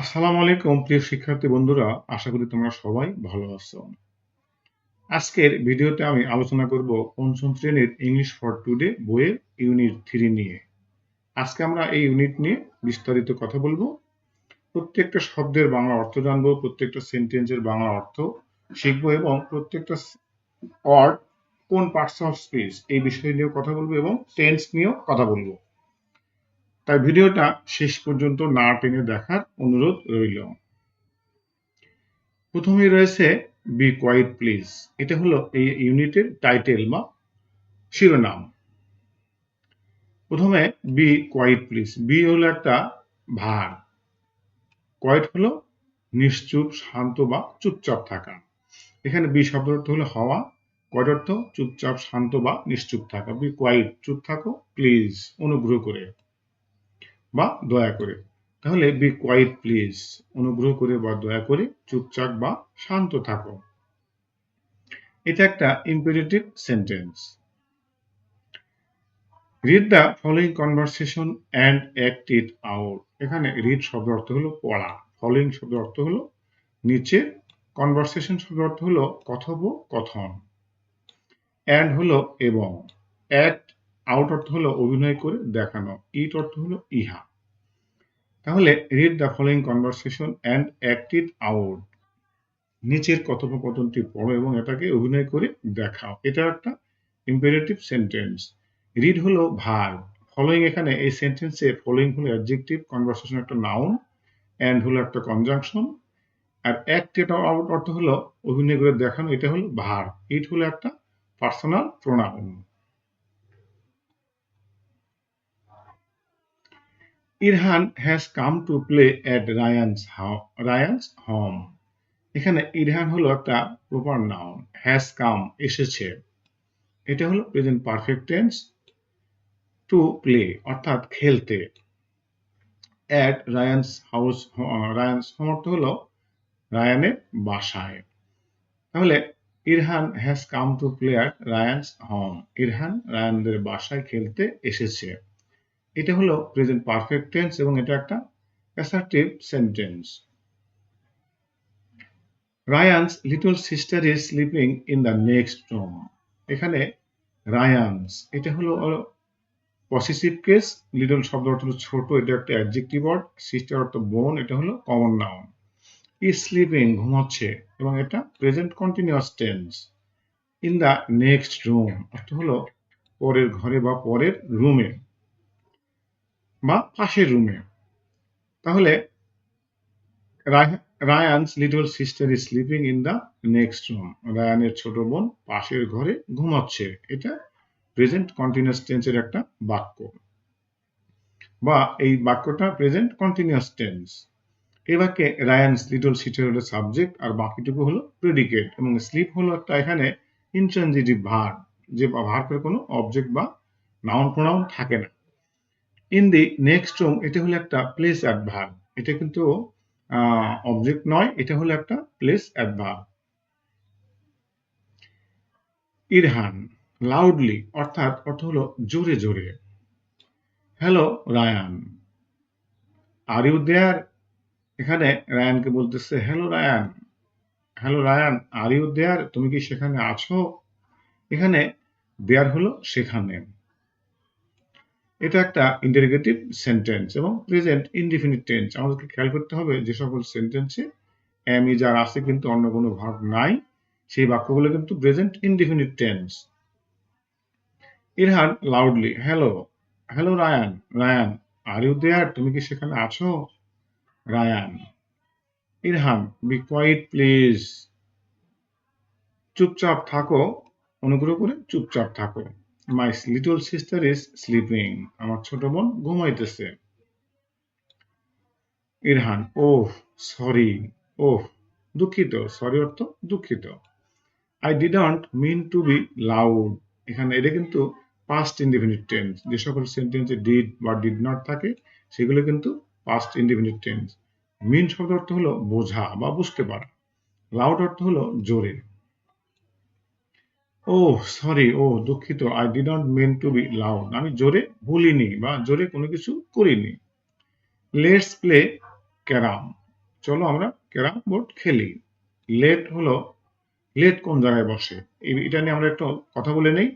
আসসালামু আলাইকুম প্রিয় শিক্ষার্থী বন্ধুরা, আশা করি তোমরা সবাই ভালো আছো। আজকের ভিডিওতে আমি আলোচনা করব পঞ্চম শ্রেণীর ইংলিশ ফর টুডে বইয়ের ইউনিট 3 নিয়ে। আজকে আমরা এই ইউনিট নিয়ে বিস্তারিত কথা বলবো। প্রত্যেকটা শব্দের বাংলা অর্থ জানবো, প্রত্যেকটা সেন্টেন্সের বাংলা অর্থ শিখবো এবং প্রত্যেকটা ওয়ার্ড কোন পার্টস অফ স্পিচ এই বিষয় নিয়েও কথা বলবো এবং টেন্স নিয়েও কথা বলবো। তাই ভিডিওটা শেষ পর্যন্ত না টেনে দেখার অনুরোধ রইল। প্রথমেই রয়েছে বি কোয়াইট প্লিজ। এটা হলো এই ইউনিটের টাইটেল বা শিরোনাম। প্রথমে বি কোয়াইট প্লিজ। বি হলো একটা ভার্ব, কোয়াইট হলো নিশ্চুপ, শান্ত বা চুপচাপ থাকা। এখানে বি শব্দ অর্থ হলো হওয়া, কোয়াইট অর্থ চুপচাপ, শান্ত বা নিশ্চুপ থাকা। বি কোয়াইট চুপ থাকো, প্লিজ অনুগ্রহ করে বা দয়া করে। তাহলে বি কোয়াইট প্লিজ অনুগ্রহ করে বা দয়া করে চুপচাপ বা শান্ত থাকো। এটা একটা imperative sentence. Read the following conversation and act it out. এখানে রিড শব্দ অর্থ হলো পড়া, ফলোইং শব্দ অর্থ হলো নিচে, কনভারসেশন শব্দ অর্থ হলো কথোপকথন, অ্যান্ড হলো এবং, অ্যাক্ট আউট অর্থ হলো অভিনয় করে দেখানো, ইট অর্থ হলো ইহা। তাহলে read the following conversation and act it out, নিচের কথোপকথনটি পড়ো এবং এটাকে অভিনয় করে দেখাও। এটা একটা ইম্পেরেটিভ সেন্টেন্স। রিড হলো ভার্ব, ফলোইং এখানে এই সেন্টেন্সে ফলোইং হলো অ্যাডজেক্টিভ, কনভারসেশন একটা নাউন, অ্যান্ড হলো একটা কনজাংশন, আর অ্যাক্ট এটা আউট অর্থ হলো অভিনয় করে দেখানো, এটা হলো ভার্ব। ইট হলো একটা personal pronoun. Irhan has come to play at Ryan's home. এখানে ইরহান হলো একটা প্রপার নাউন, হ্যাজ কাম এসেছে, এটা হলো present perfect tense, to play অর্থাৎ খেলতে, at Ryan's house, Ryan's home অর্থ হলো রায়ানের বাসায়। তাহলে Irhan has come to play at Ryan's home, Irhan রায়ানদের বাসায় খেলতে এসেছে। এটা হলো প্রেজেন্ট পারফেক্ট টেন্স এবং এটা একটা assertive sentence. Ryan's little sister is sleeping in the next room. এখানে রায়ানস এটা হলো পসেসিভ কেস, লিটল শব্দ অর্থ হলো ছোট, এটা একটা অ্যাডজেক্টিভ ওয়ার্ড, সিস্টার অর্থ বোন, এটা হলো কমন নাউন। ইজ স্লিপিং ঘুমাচ্ছে এবং এটা present continuous tense. In the next room অর্থ হলো পরের ঘরে বা পরের রুমে বা পাশের রুমে। তাহলে Ryan's little sister is sleeping in the next room, রায়ানের ছোট বোন পাশের ঘরে ঘুমাচ্ছে, এটা প্রেজেন্ট কন্টিনিউয়াস টেন্সের একটা বাক্য বা এই বাক্যটা প্রেজেন্ট কন্টিনিউয়াস টেন্স। এই বাক্যে রায়ানস লিটল সিস্টার হলো সাবজেক্ট আর বাকিটুকু হলো প্রেডিকেট এবং স্লিপ হলো একটা এখানে ইনট্রানজিটিভ ভার্ব, যে ভার্বের কোনো অবজেক্ট বা নাউন প্রোনাউন থাকে না। ইন দি নেক্সট রুম এটা হলো একটা প্লেস অ্যাডভার্ব, এটা কিন্তু অবজেক্ট নয়, এটা হলো একটা প্লেস অ্যাডভার্ব। ইরহান লাউডলি অর্থাৎ অর্থ হলো জোরে জোরে। Hello Ryan, are you there. এখানে রায়ানকে বলতেছে hello Ryan, hello Ryan are you there, তুমি কি সেখানে আছো। এখানে দেয়ার হলো সেখানে। এটা একটা ইন্টারোগেটিভ সেন্টেন্স এবং প্রেজেন্ট ইনডিফিনিট টেন্স। আমাদেরকে খেয়াল করতে হবে যে সকল সেন্টেন্সে এম ইজ আর আছে কিন্তু অন্য কোনো ভার্ব নাই, সেই বাক্যগুলো কিন্তু present indefinite tense. Irhan loudly hello, hello Ryan, Ryan are you there, তুমি কি সেখানে আছো। Ryan. Irhan be quiet please, চুপচাপ থাকো, অনুগ্রহ করে চুপচাপ থাকো। My little sister is sleeping, আমার ছোট বোন ঘুমাইতেছে। ইরহান ওহ সরি, ওহ দুঃখিত, সরি অর্থ দুঃখিত। I didn't mean to be loud. এখানে এটা কিন্তু পাস্ট ইনডিফিনিট টেন্স, যে সকল সেন্টেন্সে ডিড বা ডিড নট থাকে সেগুলো কিন্তু পাস্ট ইনডিফিনিট টেন্স। মিন শব্দ অর্থ হলো বোঝা বা বুঝতে পারা, লাউড অর্থ হলো জোরে। ওহ সরি, ও দুঃখিত, I didn't mean to be loud, আমি জোরে বলিনি বা জোরে কোনো কিছু করিনি। Let's play carrom. চলো আমরা ক্যারাম বোর্ড খেলি। লেট হলো, লেট কোন জায়গায় বসে এটা নিয়ে আমরা একটু কথা বলে নেই।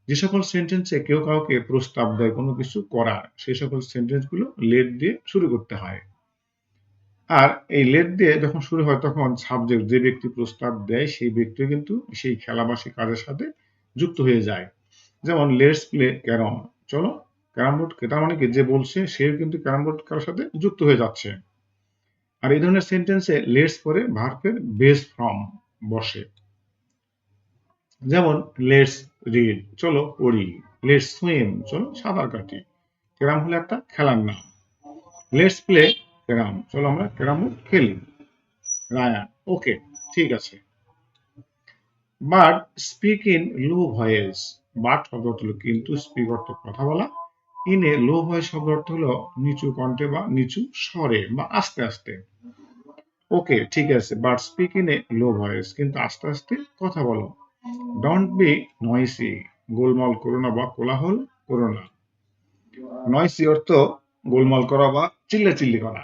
যে সকল সেন্টেন্সে কেউ কাউকে প্রস্তাব দেয় কোনো কিছু করার, সেই সকল সেন্টেন্স গুলো লেট দিয়ে শুরু করতে হয়। আর এই লেট দিয়ে যখন শুরু হয় তখন সাবজেক্ট, যে ব্যক্তি প্রস্তাব দেয় সেই ব্যক্তি কিন্তু সেই খেলা বা সেই কাজের সাথে যুক্ত হয়ে যায়। যেমন লেটস প্লে ক্যারম, চলো ক্যারাম বোর্ড, তার মানে কি যে বলছে সে কিন্তু ক্যারাম বোর্ড খেলার সাথে যুক্ত হয়ে যাচ্ছে। আর এই ধরনের সেন্টেন্সে লেটস পরে ভার্বের বেস ফর্ম বসে। যেমন লেটস রিড, চলো পড়ি। লেটস সুইম, চলো সাঁতার কাটি। ক্যারাম হলো একটা খেলার নাম। লেটস প্লে ক্যারাম, চলো আমরা ক্যারাম বোর্ড খেলি। রায়ান, ওকে, ঠিক আছে। But speak in low voice, but শব্দ অর্থ হলো কিন্তু, স্পিক অর্থ কথা বলা, ইন এ লো ভয়েস শব্দ অর্থ হলো নিচু কণ্ঠে বা নিচু স্বরে বা আস্তে আস্তে। ওকে, ঠিক আছে, but speak in a low voice, কিন্তু আস্তে আস্তে কথা বলো। ডোন্ট বি নয়েসি, গোলমাল করো না বা কোলাহল করো না। নয়েসি অর্থ গোলমাল করা বা চিল্লাচিল্লি করা।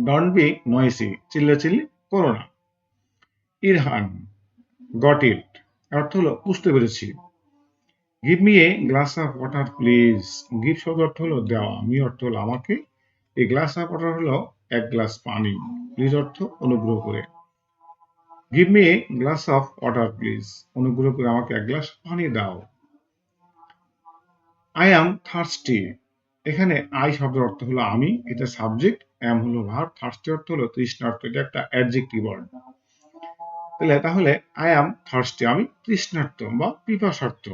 ডোন্ট বি নয়েসি, চিল্লাচিল্লি করো না। ইরহান, গট ইট, অর্থ হলো বুঝতে পেরেছি। Give me a glass of water please, give শব্দ অর্থ হলো দেওয়া, মি অর্থ হলো আমাকে, এই গ্লাস অফ ওয়াটার হলো এক গ্লাস পানি, প্লিজ অর্থ অনুগ্রহ করে। Give me a glass of water please, অনুগ্রহ করে আমাকে এক গ্লাস পানি দাও। আই অ্যাম থার্স্টি, এখানে আই শব্দের অর্থ হলো আমি, এটা সাবজেক্ট, অ্যাম হলো ভার্ব, থার্স্টি অর্থ হলো তৃষ্ণার্ত, এটা একটা অ্যাডজেক্টিভ ওয়ার্ড। তাহলে আই অ্যাম থার্স্টি, আমি তৃষ্ণার্ত বা পিপাসার্ত।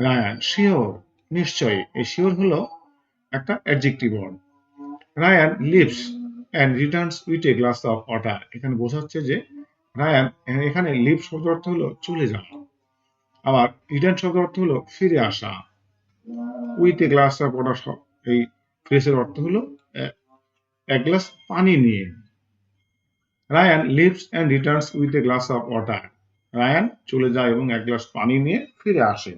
রায়ান, শিওর, নিশ্চয়ই, এই শিওর হলো একটা adjective word. Ryan leaves and returns with a glass of water, এখানে বোঝাচ্ছে যে রায়ান, এখানে লিভ শব্দ অর্থ হলো চলে যাওয়া, আবার রিটার্ন শব্দ অর্থ হলো ফিরে আসা। With a glass of water, এই ফ্রেজের অর্থ হলো এক গ্লাস পানি নিয়ে। Ryan leaves and returns with a glass of water, Ryan চলে যায় এবং এক গ্লাস পানি নিয়ে ফিরে আসে।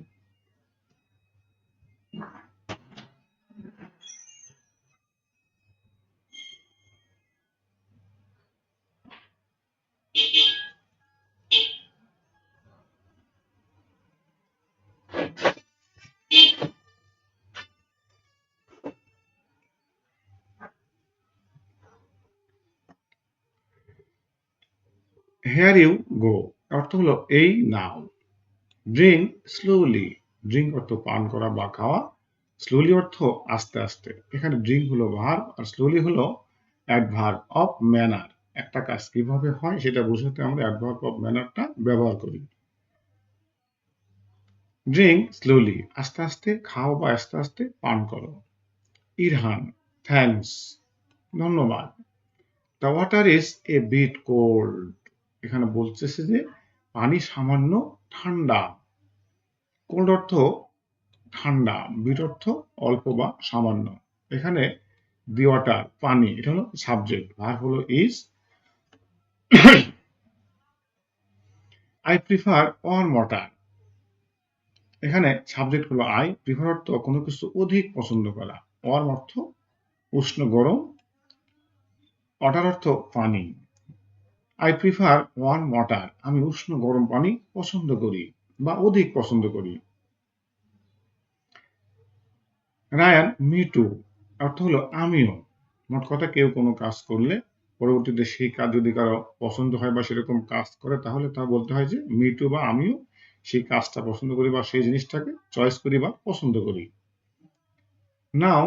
হেয়ার ইউ গো, অর্থ হলো এই নাও। ড্রিঙ্ক স্লোলি, ড্রিঙ্ক অর্থ পান করা বা খাওয়া, স্লোলি অর্থ আস্তে আস্তে। এখানে ড্রিঙ্ক হলো ভার্ব আর স্লোলি হলো অ্যাডভার্ব অফ ম্যানার। একটা কাজ কিভাবে হয় সেটা বোঝাতে আমরা অ্যাডভার্ব অফ ম্যানারটা ব্যবহার করি। ড্রিঙ্ক স্লোলি, আস্তে আস্তে খাও বা আস্তে আস্তে পান করো। ইরহান, থ্যাঙ্কস, ধন্যবাদ। The water is a bit cold, এখানে বলতেছে যে পানি সামান্য ঠান্ডা। কোল্ড অর্থ ঠান্ডা, বিট অর্থ অল্প বা সামান্য। এখানে দি ওয়াটার পানি, এটা হলো সাবজেক্ট, ভার্ব হলো is. I prefer worm water, এখানে সাবজেক্ট হলো আই, প্রিফার অর্থ কোনো কিছু অধিক পছন্দ করা, ওয়ার্ম অর্থ উষ্ণ গরম, ওয়াটার অর্থ পানি। আই প্রিফার ওয়ার্ম ওয়াটার, আমি উষ্ণ গরম পানি পছন্দ করি বা অধিক পছন্দ করি। রায়ান, মি টু, অর্থ হলো আমিও। মোট কথা কেউ কোনো কাজ করলে পরবর্তীতে সেই কাজ যদি কারো পছন্দ হয় বা সেরকম কাজ করে তাহলে তা বলতে হয় যে মি টু, বা আমিও সেই কাজটা পছন্দ করি বা সেই জিনিসটাকে চয়েস করি বা পছন্দ করি। Now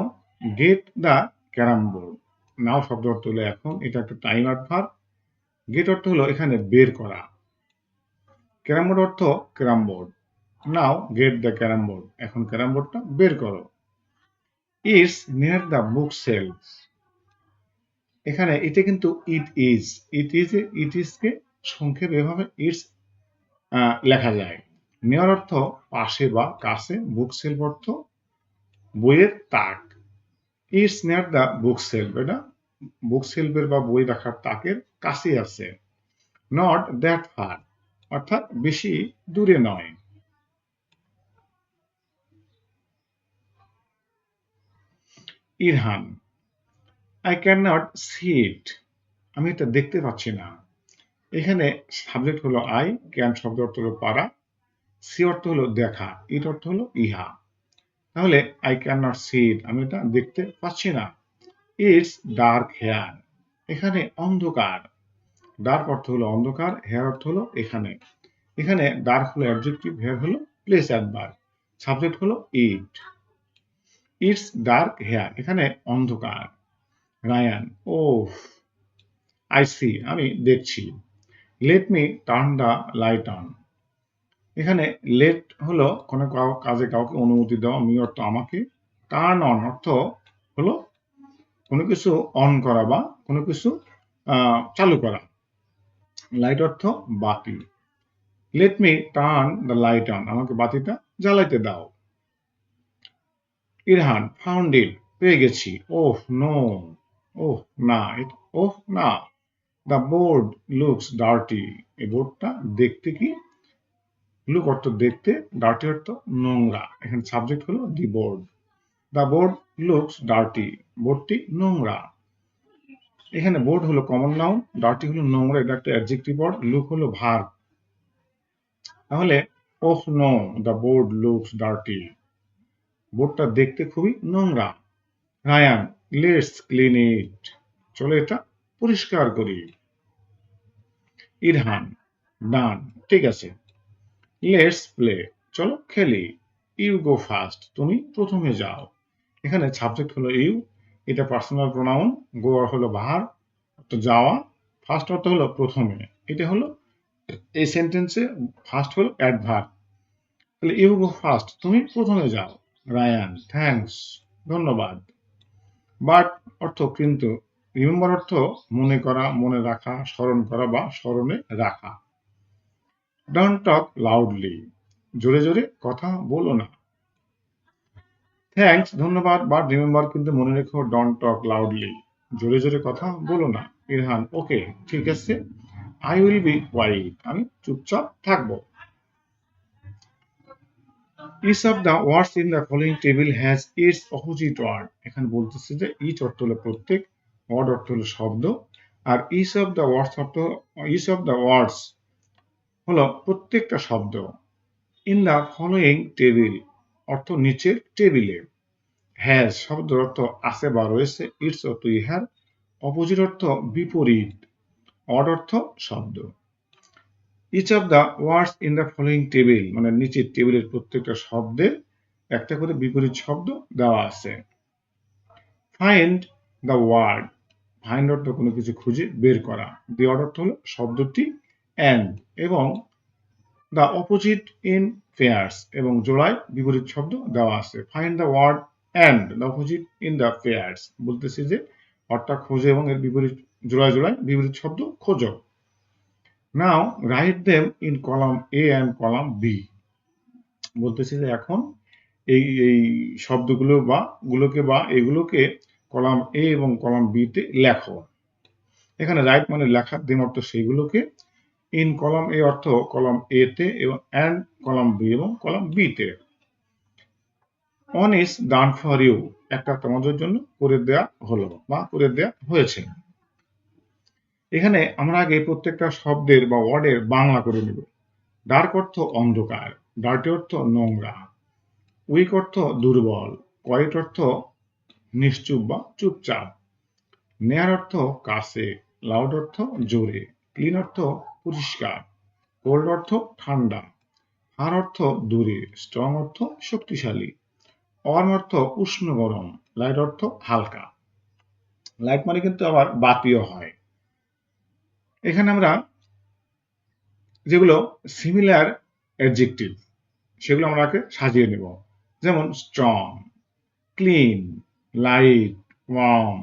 get the carrom board, now শব্দ অর্থ হলো এখন, এটা একটা টাইম অ্যাডভার্ব। গেট অর্থ হলো এখানে বের করা। ক্যারাম বোর্ড অর্থ carrom board. Now get the carrom board, এখন ক্যারাম বোর্ডটা বের করো। It's near the book self, এখানে এটা কিন্তু ইট ইজ, ইট ইজ কে সংক্ষেপে এভাবে ইটস লেখা যায়। নিয়ার অর্থ পাশে বা কাছে, বুক সেলফ অর্থ বইয়ের তাক। It's near the book self, এটা বুক সেলফের বা বই রাখার তাকের কাছে আছে। নট দ্যাট ফার, অর্থাৎ বেশি দূরে নয়। Irhan, I cannot see it. আমি এটা দেখতে পাচ্ছি না। এখানে সাবজেক্ট হলো I, ক্যান শব্দ অর্থ হলো পারা, সি অর্থ হলো দেখা, ইট অর্থ হলো ইহা। তাহলে I cannot see it, আমি এটা দেখতে পাচ্ছি না। It's dark here. এখানে অন্ধকার। ডার্ক অর্থ হলো অন্ধকার, হেয়ার অর্থ হলো এখানে। এখানে ডার্ক হলো অ্যাডজেক্টিভ, হেয়ার হলো প্লেস অ্যাডভার্ব, সাবজেক্ট হলো ইট। ইটস ডার্ক হেয়ার, এখানে অন্ধকার। রায়ান, ও আই সি, আমি দেখছি। Let me turn the light on. এখানে লেট হলো কোনো কাজে কাউকে অনুমতি দেওয়া, মি অর্থ আমাকে, টার্ন অন অর্থ হলো কোনো কিছু অন করা বা কোনো কিছু চালু করা। লাইট অর্থ বাতি। Let me turn the light on, আমাকে বাতিটা জ্বালাইতে দাও। ইরহান, ফাউন্ড ইট, পেয়ে গেছি। ওহ নো, ওহ না, ওহ না। দ্য বোর্ড লুকস ডার্টি, এই বোর্ডটা দেখতে কি, লুক অর্থ দেখতে, ডার্টি অর্থ নোংরা, এখানে সাবজেক্ট হলো the board. The board looks dirty, বোর্ডটি নোংরা। এখানে বোর্ড হলো কমন নাউন, ডার্টি হলো নোংরা, এটা একটা অ্যাডজেক্টিভ ওয়ার্ড, লুক হলো ভার্ব। তাহলে oh no, the board looks dirty, বোর্ডটা দেখতে খুবই নোংরা। রায়ান, লেটস ক্লিন ইট, চলো এটা পরিষ্কার করি। ইরহান, ডান, ঠিক আছে। লেটস প্লে, চলো খেলি। ইউ গো ফার্স্ট, তুমি প্রথমে যাও। এখানে সাবজেক্ট হলো ইউ, এটা পার্সোনাল প্রোনাউন, গো হলো ভার্ব অর্থ যাওয়া, ফার্স্ট অর্থ হলো প্রথমে। এটা হলো এই সেন্টেন্সে ফার্স্ট হলো অ্যাডভার্ব। তাহলে ইউ গো ফার্স্ট, তুমি প্রথমে যাও। রায়ান, থ্যাঙ্কস, ধন্যবাদ। বাট অর্থ কিন্তু, রিমেম্বার অর্থ মনে করা, মনে রাখা, স্মরণ করা বা স্মরণে রাখা। ডোন্ট টক লাউডলি, জোরে জোরে কথা বলো না। থ্যাঙ্কস ধন্যবাদ, বাট রিমেম্বার কিন্তু মনে রেখো, ডোন্ট টক লাউডলি, জোরে জোরে কথা বলো না। ইরহান, ওকে ঠিক আছে। আই উইল বি কোয়াইট, আমি চুপচাপ থাকবো। Each of the words in the following table has its opposite word. এখানে বলতেছে যে ইচ অর্থ হলো প্রত্যেক, ওয়ার্ড অর্থ হলো শব্দ, আর each of the words অর্থ, each of the words হলো প্রত্যেকটা শব্দ। ইন দ্য ফলোয়িং টেবিল অর্থ নিচের টেবিলে। হ্যাজ শব্দের অর্থ আছে বা রয়েছে, ইটস অর্থ ইহার, অপোজিট অর্থ বিপরীত, ওয়ার্ড অর্থ শব্দ। Each of the words in the following table মানে নিচের টেবিলের প্রত্যেকটা শব্দের একটা করে বিপরীত শব্দ দেওয়া আছে। ফাইন্ড দ্য ওয়ার্ড, ফাইন্ড অর্থ কোনো কিছু খুঁজে বের করা, দি ওয়ার্ড অর্থ হলো শব্দটি অ্যান্ড, এবং দ্য অপোজিট ইন পেয়ার্স, এবং জোড়ায় বিপরীত শব্দ দেওয়া আছে। Find the word and the opposite in the pairs, বলতেছি যে ওয়ার্ডটা খোঁজো এবং এর বিপরীত জোড়ায় জোড়ায় বিপরীত শব্দ খোঁজো। Now write them in column A and column B, বলতেছি যে এখন এই এই শব্দগুলো বা গুলোকে বা এগুলোকে কলাম এ এবং কলাম বি তে লেখো। এখানে রাইট মানে লেখা, দেম অর্থ সেইগুলোকে, ইন কলাম এ অর্থ কলাম এ তে, এবং অ্যান্ড কলাম বি এবং কলাম বি তে। One is done for you, একটা তোমাদের জন্য করে দেয়া হলো বা করে দেয়া হয়েছে। এখানে আমরা আগে প্রত্যেকটা শব্দের বা ওয়ার্ডের বাংলা করে নেব। ডার্ক অর্থ অন্ধকার, ডার্টি অর্থ নোংরা, উইক অর্থ দুর্বল, কোয়াইট অর্থ নিশ্চুপ বা চুপচাপ, নেয়ার অর্থ কাছে, লাউড অর্থ জোরে, ক্লিন অর্থ পরিষ্কার, কোল্ড অর্থ ঠান্ডা, ফার অর্থ দূরে, স্ট্রং অর্থ শক্তিশালী, ওয়ার্ম অর্থ উষ্ণ গরম, লাইট অর্থ হালকা। লাইট মানে কিন্তু আবার বাতিও হয়। এখানে আমরা যেগুলো সিমিলার অ্যাডজেক্টিভ সেগুলো আমরা আগে সাজিয়ে নেব। যেমন স্ট্রং, ক্লিন, লাইট, ওয়ার্ম,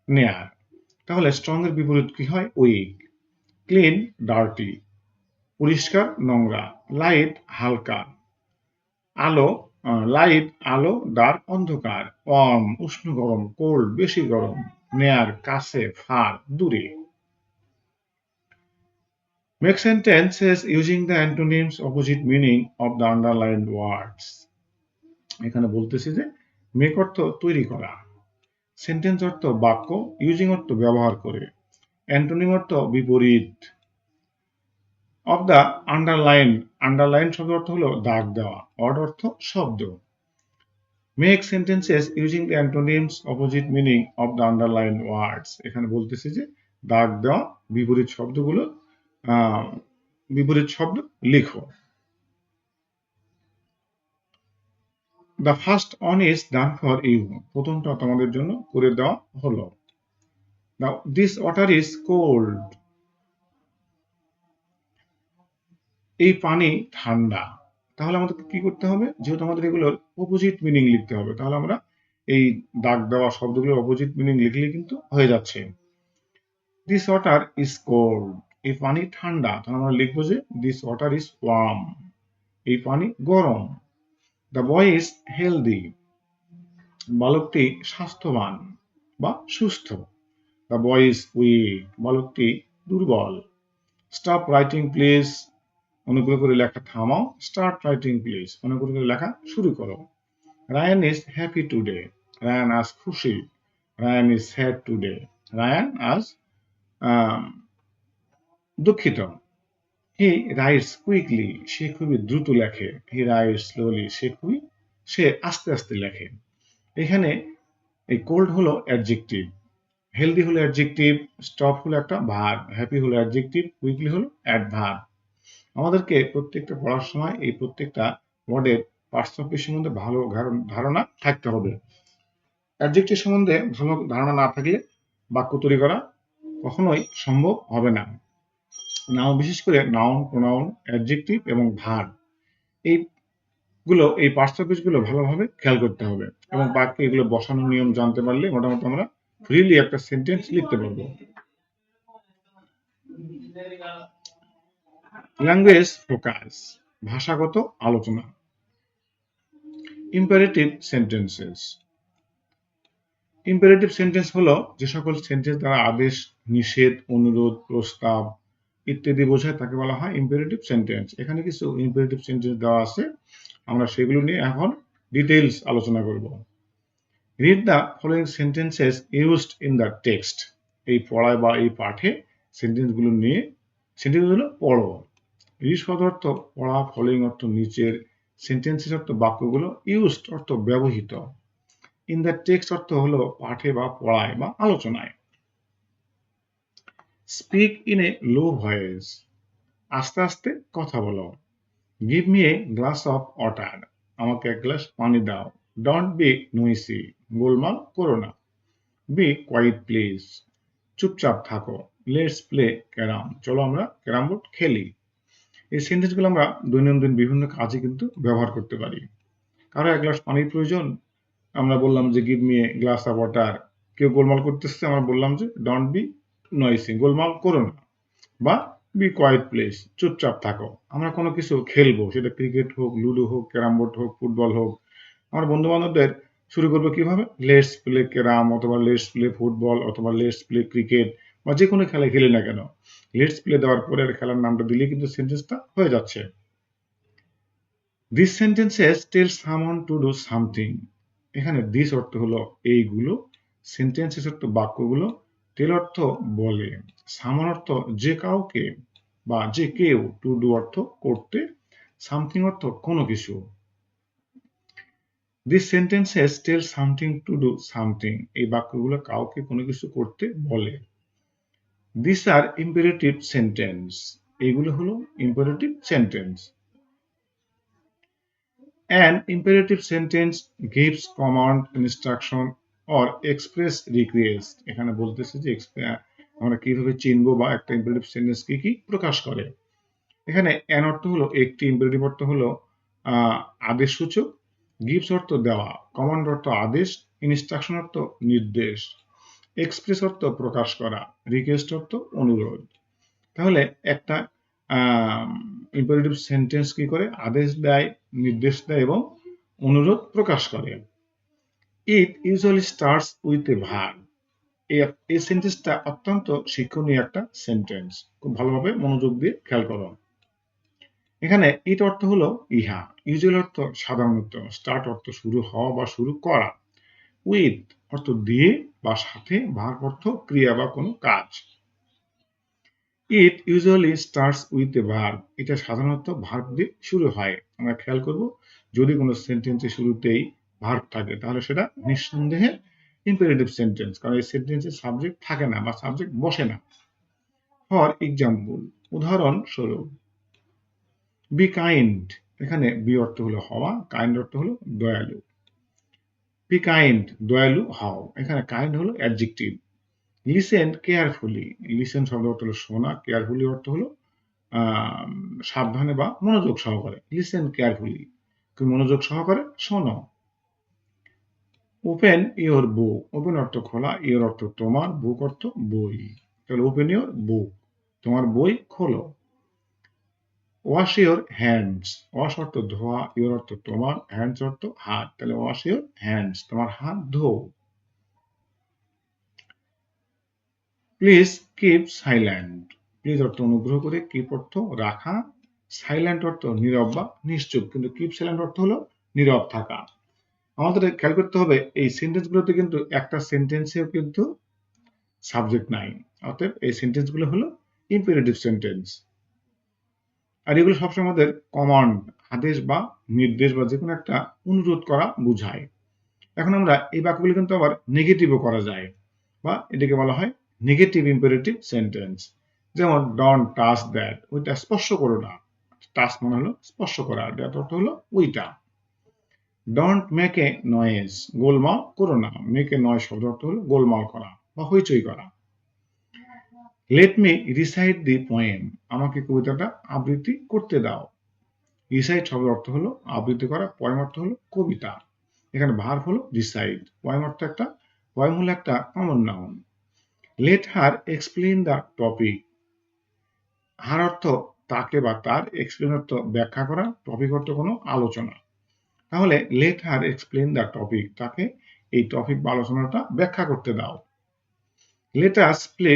নেয়ার। তাহলে স্ট্রং এর বিপরীত কি হয়? উইক। ক্লিন ডার্টি, পরিষ্কার নোংরা। লাইট হালকা আলো, লাইট আলো, ডার্ক অন্ধকার। ওয়ার্ম উষ্ণ গরম, কোল্ড বেশি গরম। নেয়ার কাছে, ফার দূরে। Make sentences using the antonyms opposite meaning of the underlined words. এখানে বলতেছি যে মেক অর্থ তৈরি করা, সেন্টেন্স অর্থ বাক্য, ইউজিং অর্থ ব্যবহার করে, অ্যান্টোনিম অর্থ বিপরীত। অফ দ্য আন্ডারলাইন, আন্ডারলাইন শব্দ অর্থ হলো দাগ দেওয়া, ওয়ার্ড অর্থ শব্দ। Make sentences using the antonyms opposite meaning of the underline words. এখানে বলতেছে যে দাগ দেওয়া বিপরীত শব্দগুলো বিপরীত শব্দ লিখো। The first one is done for you, প্রথমটা তোমাদের জন্য করে দেওয়া হলো। Now this water is cold, এই পানি ঠান্ডা। তাহলে আমাদেরকে কি করতে হবে, যেহেতু আমাদের এগুলোর অপোজিট মিনিং লিখতে হবে, তাহলে আমরা এই দাগ দেওয়া শব্দগুলোর অপোজিট মিনিং লিখলে কিন্তু হয়ে যাচ্ছে। দিস ওয়াটার ইজ কোল্ড, এই পানি ঠান্ডা, তাহলে আমরা লিখবো যে দিস ওয়াটার ইজ ওয়ার্ম, এই পানি গরম। দ্য বয় ইজ হেলদি, বালকটি স্বাস্থ্যবান বা সুস্থ। দ্য বয় ইজ উইক, বালকটি দুর্বল। স্টপ রাইটিং প্লিজ, অনুগ্রহ করে লেখা থামাও। স্টার্ট রাইটিং প্লিজ, অনুগ্রহ করে লেখা শুরু করো। Ryan is happy today, Ryan আজ খুশি। Ryan is sad today, Ryan আজ দুঃখিত। হি রাইটস কুইকলি, সে খুবই দ্রুত লেখে। হি রাইটস স্লোলি, সে আস্তে আস্তে লেখে। এখানে এই কোল্ড হলো অ্যাডজেক্টিভ, হেলদি হলো অ্যাডজেক্টিভ, স্টপ হলো একটা ভার্ব, হ্যাপি হলো অ্যাডজেক্টিভ, কুইকলি হলো অ্যাডভার্ব। আমাদেরকে প্রত্যেকটা পড়ার সময় এই প্রত্যেকটা ওয়ার্ডের পার্টস অফ স্পিচ সম্বন্ধে ভালো ধারণা থাকতে হবে। অ্যাডজেক্টিভ সম্বন্ধে ভালো ধারণা না থাকলে বাক্য তৈরি করা কখনোই সম্ভব হবে না। নাউন, বিশেষ করে নাউন, প্রোনাউন, অ্যাডজেক্টিভ এবং ভার্ব, এই পার্টস অফ স্পিচ গুলো ভালোভাবে খেয়াল করতে হবে এবং বাক্যে এগুলো বসানোর নিয়ম জানতে পারলে মোটামুটি আমরা ফ্রিলি একটা সেন্টেন্স লিখতে পারবো। ল্যাঙ্গুয়েজ ফোকাস, ভাষাগত আলোচনা। ইম্পারেটিভ সেন্টেন্সেস, ইম্পারেটিভ সেন্টেন্স হলো যে সকল সেন্টেন্স দ্বারা আদেশ, নিষেধ, অনুরোধ, প্রস্তাব ইত্যাদি বোঝায় তাকে বলা হয় ইম্পারেটিভ সেন্টেন্স। এখানে কিছু ইম্পারেটিভ সেন্টেন্স দেওয়া আছে, আমরা সেগুলো নিয়ে এখন ডিটেইলস আলোচনা করব। Read the following sentences used in the text, এই পড়ায় বা এই পাঠে সেন্টেন্সগুলো পড়ো। রিড শব্দ অর্থ পড়া, ফলোইং অর্থ নিচের, সেন্টেন্সেস অর্থ বাক্যগুলো, ইউজড অর্থ ব্যবহৃত, ইন দ্য টেক্সট অর্থ হলো পাঠে বা পড়ায় বা আলোচনায়। Speak in a low voice, আস্তে আস্তে কথা বলো। Give me a glass of water, আমাকে এক গ্লাস পানি দাও। ডোন্ট বি নয়েসি, গোলমাল করো না। বি কোয়াইট প্লিজ, চুপচাপ থাকো। লেটস প্লে ক্যারাম, চলো আমরা ক্যারাম বোর্ড খেলি। এই সেন্টেন্সগুলো আমরা দৈনন্দিন বিভিন্ন কাজে কিন্তু ব্যবহার করতে পারি। কারো এক গ্লাস পানির প্রয়োজন, আমরা বললাম যে give me a glass of water. কেউ গোলমাল করতেছে, আমরা বললাম যে ডোন্ট বি নয়েসি, গোলমাল করো না। বা বি কোয়াইট প্লেস, চুপচাপ থাকো। আমরা কোনো কিছু খেলবো, সেটা ক্রিকেট হোক, লুডো হোক, ক্যারাম বোর্ড হোক, ফুটবল হোক, আমার বন্ধু বান্ধবদের শুরু করবো কিভাবে, লেটস প্লে ক্যারাম অথবা লেটস প্লে ফুটবল অথবা লেটস প্লে ক্রিকেট বা যে কোনো খেলা খেলি না কেন, লেটস প্লে দেওয়ার পরে খেলার নামটা দিলে কিন্তু সেন্টেন্সটা হয়ে যাচ্ছে। This sentences tell someone to do something, এখানে দিস অর্থ হলো এইগুলো, সেন্টেন্সেস অর্থ বাক্যগুলো, টেল অর্থ বলে, সামওয়ান অর্থ যে কাউকে বা যে কেউ, টু ডু অর্থ করতে, সামথিং অর্থ কোনো কিছু। This sentences tell something to do something, এই বাক্যগুলো কাউকে কোনো কিছু করতে বলে। দিস আর ইম্পারেটিভ সেন্টেন্স, এইগুলো হলো imperative sentence. An imperative sentence gives command, instruction or express request, এখানে বলতেছে যে আমরা কিভাবে চিনবো বা একটা ইম্পারেটিভ সেন্টেন্স কি প্রকাশ করে। এখানে অ্যান অর্থ হলো একটি, ইম্পারেটিভ অর্থ হলো আদেশসূচক, গিভস অর্থ দেওয়া, কমান্ড অর্থ আদেশ, ইনস্ট্রাকশন অর্থ নির্দেশ, এক্সপ্রেস অর্থ প্রকাশ করা, রিকোয়েস্ট অর্থ অনুরোধ। তাহলে একটা ইম্পারেটিভ সেন্টেন্স কি করে, আদেশ দেয়, নির্দেশ দেয় এবং অনুরোধ প্রকাশ করে। It usually starts with a verb, এই সেন্টেন্সটা অত্যন্ত শিক্ষণীয় একটা সেন্টেন্স, খুব ভালোভাবে মনোযোগ দিয়ে খেয়াল করো। এখানে ইট অর্থ হলো ইহা, ইউজুয়াল অর্থ সাধারণত, স্টার্ট অর্থ শুরু হওয়া বা শুরু করা, উইথ অর্থ দিয়ে বা সাথে, ভার্ব অর্থ ক্রিয়া বা কোনো কাজ। It usually starts with a verb, এটা সাধারণত ভার্ব দিয়ে শুরু হয়। আমরা খেয়াল করব যদি কোনো সেন্টেন্সের শুরুতেই ভার্ব থাকে তাহলে সেটা নিঃসন্দেহে ইম্পারেটিভ সেন্টেন্স, কারণ এই সেন্টেন্সের সাবজেক্ট থাকে না বা সাবজেক্ট বসে না। ফর এক্সাম্পল, উদাহরণস্বরূপ, বি কাইন্ড, এখানে বি অর্থ হলো হওয়া, কাইন্ড অর্থ হলো দয়ালু। বি কাইন্ড, দয়ালু হও, এখানে কাইন্ড হলো অ্যাডজেক্টিভ। লিসেন কেয়ারফুলি, লিসেন শব্দ অর্থ হলো শোনা, কেয়ারফুলি অর্থ হলো সাবধানে বা মনোযোগ সহকারে। লিসেন কেয়ারফুলি, তুমি মনোযোগ সহকারে শোনো। ওপেন ইওর বুক, ওপেন অর্থ খোলা, ইওর অর্থ তোমার, বুক অর্থ বই। তাহলে ওপেন ইওর বুক, তোমার বই খোলো। ওয়াশ ইওর হ্যান্ডস, ওয়াশ অর্থ ধোয়া, ইওর অর্থ তোমার, হ্যান্ডস অর্থ হাত, তাহলে ওয়াশ ইওর হ্যান্ডস, তোমার হাত ধোও। প্লিজ কিপ সাইলেন্ট, প্লিজ অর্থ অনুগ্রহ করে, কিপ অর্থ রাখা, সাইলেন্ট অর্থ নীরব বা নিশ্চুপ, কিন্তু কিপ সাইলেন্ট অর্থ হলো নীরব থাকা। আমাদের খেয়াল করতে হবে এই সেন্টেন্সগুলোতে কিন্তু একটা সেন্টেন্সেও কিন্তু সাবজেক্ট নাই, অতএব এই সেন্টেন্সগুলো হলো ইম্পেরেটিভ সেন্টেন্স। আর এগুলো সবসময় আমাদের কমান্ড, আদেশ বা নির্দেশ বা যে কোনো একটা অনুরোধ করা বোঝায়। এখন আমরা এই বাক্যগুলো কিন্তু আবার নেগেটিভও করা যায়, বা এটাকে বলা হয় নেগেটিভ ইম্পেরেটিভ সেন্টেন্স। যেমন ডন্ট টাচ দ্যাট, ওইটা স্পর্শ করো না। টাচ মানে হলো স্পর্শ করা, দ্যাট অর্থ হলো ওইটা। ডন্ট মেক এ নয়েজ, গোলমাল করো না। মেক এ নয়েজ শব্দ অর্থ হলো গোলমাল করা বা হইচই করা। Let me recite the poem, আমাকে কবিতাটা আবৃত্তি করতে দাও। রিসাইট শব্দ অর্থ হলো আবৃত্তি করা, পোয়েম অর্থ হলো কবিতা। এখানে ভার্ব হলো রিসাইট, পোয়েম অর্থ একটা, পোয়েম হলো একটা common noun. Let her explain the topic, her অর্থ তাকে বা তার, এক্সপ্লেন অর্থ ব্যাখ্যা করা, টপিক অর্থ কোনো আলোচনা। তাহলে late her explain the topic, তাকে এই টপিক বা আলোচনাটা ব্যাখ্যা করতে দাও। লেট আস প্লে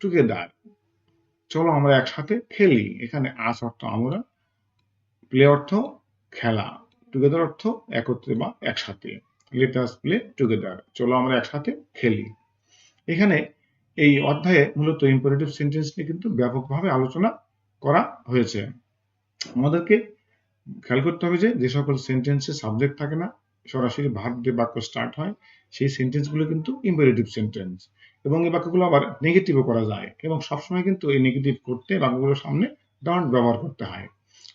টুগেদার, চলো আমরা একসাথে খেলি। এখানে আস অর্থ আমরা, প্লে অর্থ খেলা, টুগেদার অর্থ একত্রে বা একসাথে। লেট আস প্লে টুগেদার, চলো আমরা একসাথে খেলি। এখানে এই অধ্যায়ে মূলত ইম্পারেটিভ সেন্টেন্স নিয়ে কিন্তু ব্যাপকভাবে আলোচনা করা হয়েছে। আমাদেরকে খেয়াল করতে হবে যে সকল সেন্টেন্সে সাবজেক্ট থাকে না, সরাসরি ভার্ব দিয়ে বাক্য স্টার্ট হয়, সেই সেন্টেন্সগুলো কিন্তু ইম্পারেটিভ সেন্টেন্স। এবং এই বাক্যগুলো আবার নেগেটিভও করা যায়, এবং সবসময় কিন্তু এই নেগেটিভ করতে বাক্যগুলোর সামনে ডন্ট ব্যবহার করতে হয়।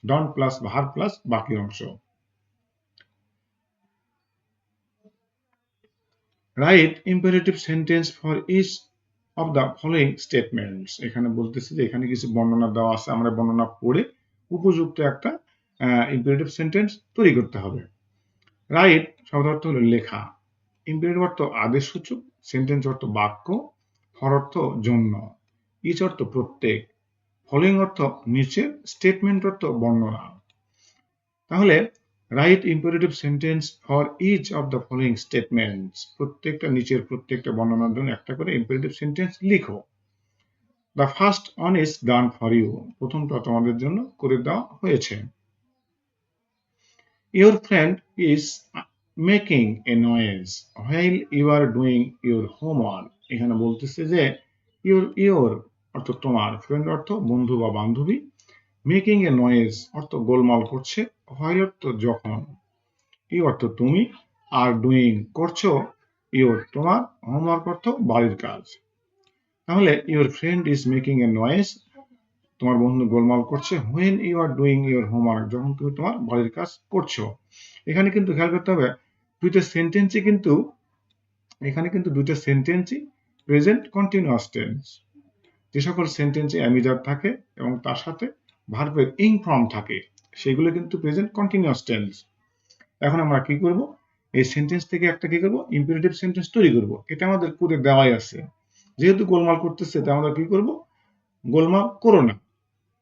ডন্ট প্লাস ভার্ব প্লাস বাকি অংশ। Write imperative sentence for each of the following statements, এখানে বলতেছে যে এখানে কিছু বর্ণনা দেওয়া আছে, আমরা বর্ণনা পড়ে উপযুক্ত একটা ইম্পারেটিভ সেন্টেন্স তৈরি করতে হবে। রাইট শব্দ অর্থ হলো লেখা, ইম্পারেটিভ অর্থ আদেশসূচক, সেন্টেন্স অর্থ বাক্য, ফর অর্থ জন্য, ইচ অর্থ প্রত্যেক, ফলোইং অর্থ নিচে, স্টেটমেন্ট অর্থ বর্ণনা। তাহলে right imperative sentence for each of the following statements, প্রত্যেকটা নিচের প্রত্যেকটা বর্ণনার জন্য একটা করে ইম্পারেটিভ সেন্টেন্স লিখো। The first one is done for you, প্রথমটা তোমাদের জন্য করে দেওয়া হয়েছে। Your friend is making a noise while you are doing your homework, এখানে বলতেছে যে ইউর অর্থ তোমার, ফ্রেন্ড অর্থ বন্ধু বা বান্ধবী, মেকিং এ নয়েজ অর্থ গোলমাল করছে, হোয়াইল অর্থ যখন, ইউ অর্থ তুমি, আর ডুইং করছো, ইউর তোমার, হোমওয়ার্ক অর্থ বাড়ির কাজ। তাহলে your friend is making a noise, তোমার বন্ধু গোলমাল করছে, when you are doing your homework, যখন তুমি তোমার বাড়ির কাজ করছো। এখানে কিন্তু খেয়াল করতে হবে দুইটা সেন্টেন্সই কিন্তু, এখানে কিন্তু দুইটা সেন্টেন্সই প্রেজেন্ট কন্টিনিউয়াস টেন্স। যে সকল সেন্টেন্সে অ্যামিজার থাকে এবং তার সাথে ভার্বের ইং ফর্ম থাকে সেগুলো কিন্তু প্রেজেন্ট কন্টিনিউয়াস টেন্স। এখন আমরা কি করব, এই সেন্টেন্স থেকে একটা কি করব, ইম্পারেটিভ সেন্টেন্স তৈরি করব। এটা আমাদের করে দেওয়াই আছে, যেহেতু গোলমাল করতেছে তাই আমরা কি করব, গোলমাল করো না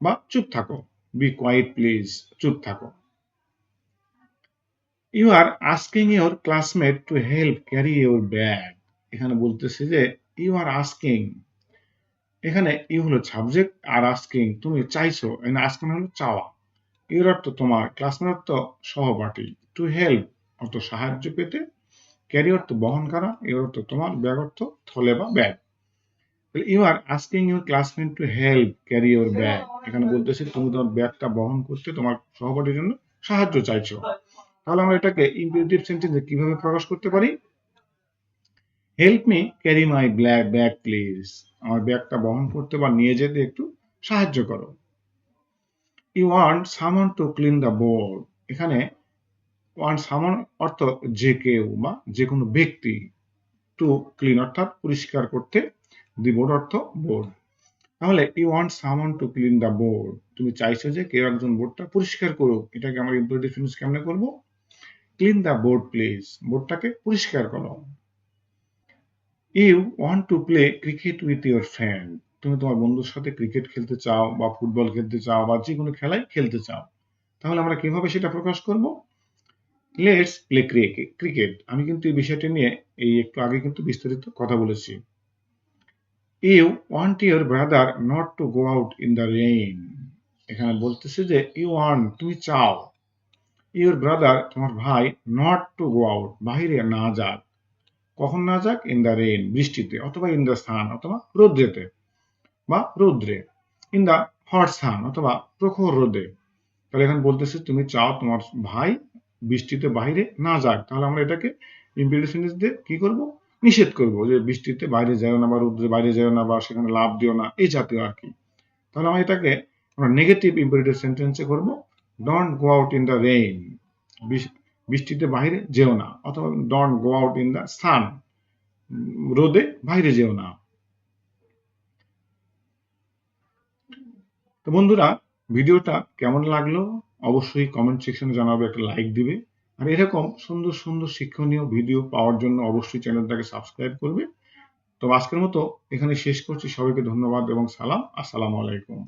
বা চুপ থাকো, বি কোয়াইট প্লিজ, চুপ থাকো। You are asking your classmate to help carry your bag, এখানে বলতেছে যে ইউ আর আস্কিং, এখানে ইউ হলো সাবজেক্ট আর আস্কিং তুমি চাইছো, এখানে আস্কিং হলো চাওয়া। ইউর অর্থ তোমার, ক্লাসমেট অর্থ সহপাঠী, টু হেল্প অর্থ সাহায্য পেতে, ক্যারি অর্থ বহন করা, এর অর্থ তোমার, ব্যাগ অর্থ থলে বা bag. You are asking your classmate to help carry your bag. এখানে বলতেছে তুমি তোমার ব্যাগটা বহন করতে তোমার সহপাঠীর জন্য সাহায্য চাইছো। তাহলে আমরা এটাকে ইম্পারেটিভ সেন্টেন্সে কিভাবে প্রকাশ করতে পারি? Help me carry my bag please. আমার ব্যাগটা বহন করতে বা নিয়ে যেতে একটু সাহায্য করো। You want someone to clean the board. এখানে ওয়ান্ট সামওয়ান অর্থ যে কেউ বা যে কোনো ব্যক্তি, টু ক্লিন অর্থাৎ পরিষ্কার করতে, দি বোর্ড অর্থ বোর্ড। তাহলে you want someone to clean the board, তুমি চাইছো যে কেউ একজন বোর্ডটা পরিষ্কার করুক। এটাকে আমরা ইম্পারেটিভ সেন্টেন্স কেমনে করব? ক্লিন দ্য বোর্ড প্লিজ, বোর্ডটাকে পরিষ্কার করো। You want to play cricket with your friend. তুমি তোমার বন্ধুর সাথে ক্রিকেট খেলতে চাও বা ফুটবল খেলতে চাও বা যে কোনো খেলাই খেলতে চাও। তাহলে আমরা কিভাবে সেটা প্রকাশ করব? Let's play cricket. আমি কিন্তু এই বিষয়টি নিয়ে একটু আগে কিন্তু বিস্তারিত কথা বলেছি। You want your brother not to go out in the rain. এখানে বলতেছে যে ইউ ওয়ান্ট, তুমি চাও, ইউর ব্রাদার তোমার ভাই, নট টু গো আউট বাহিরে না যাক। কখন না যাক? ইন দ্য রেইন বৃষ্টিতে, অথবা ইন দ্য সান অথবা রৌদ্রেতে বা রৌদ্রে, ইন দ্য হট সান অথবা প্রখর রোদে। তাহলে এখানে বলতেছে তুমি চাও তোমার ভাই বৃষ্টিতে বাইরে না যাক। তাহলে আমরা এটাকে ইম্পারেটিভ সেন্টেন্স দিয়ে কি করব? নিষেধ করব যে বৃষ্টিতে বাইরে যাও না বা রোদ্রে বাইরে যাও না বা সেখানে লাভ দিও না, এই জাতীয় আর কি। তাহলে আমরা এটাকে নেগেটিভ ইম্পারেটিভ সেন্টেন্সে করব, don't go out in the rain, বৃষ্টিতে বাইরে যেও না, অথবা don't go out in the sun, রোদে বাইরে যেও না। তো বন্ধুরা, ভিডিওটা কেমন লাগলো অবশ্যই কমেন্ট সেকশনে জানাবে, একটা লাইক দিবে। আর এরকম সুন্দর সুন্দর শিক্ষণীয় ভিডিও পাওয়ার জন্য অবশ্যই চ্যানেলটাকে সাবস্ক্রাইব করবে। তো আজকের মতো এখানে শেষ করছি। সবাইকে ধন্যবাদ এবং সালাম। আসসালামু আলাইকুম।